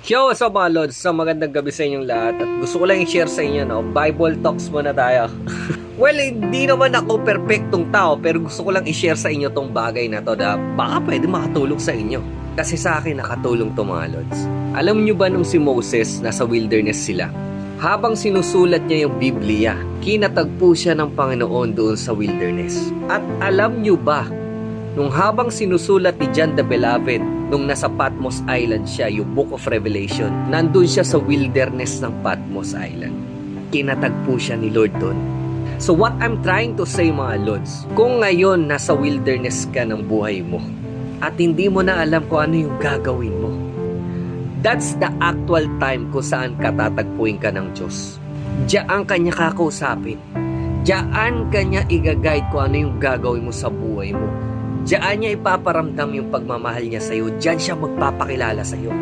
Yo, what's up mga lods? So magandang gabi sa inyong lahat. At gusto ko lang i-share sa inyo, no? Bible talks muna tayo. Well, hindi naman ako perfectong tao, pero gusto ko lang i-share sa inyo tong bagay na to na baka pwede makatulong sa inyo. Kasi sa akin nakatulong to mga lods. Alam nyo ba nung si Moses, nasa wilderness sila? Habang sinusulat niya yung Biblia, kinatagpo siya ng Panginoon doon sa wilderness. At alam nyo ba, nung habang sinusulat ni John the Beloved, nung nasa Patmos Island siya, yung Book of Revelation, nandun siya sa wilderness ng Patmos Island. Kinatagpo siya ni Lord doon. So what I'm trying to say mga Lods, kung ngayon nasa wilderness ka ng buhay mo, at hindi mo na alam kung ano yung gagawin mo, that's the actual time kung saan katatagpuin ka ng Diyos. Diyan kanya kakausapin. Diyan kanya i-guide kung ano yung gagawin mo sa buhay mo. Diyan niya ipaparamdam yung pagmamahal niya sa'yo. Diyan siya magpapakilala sa'yo.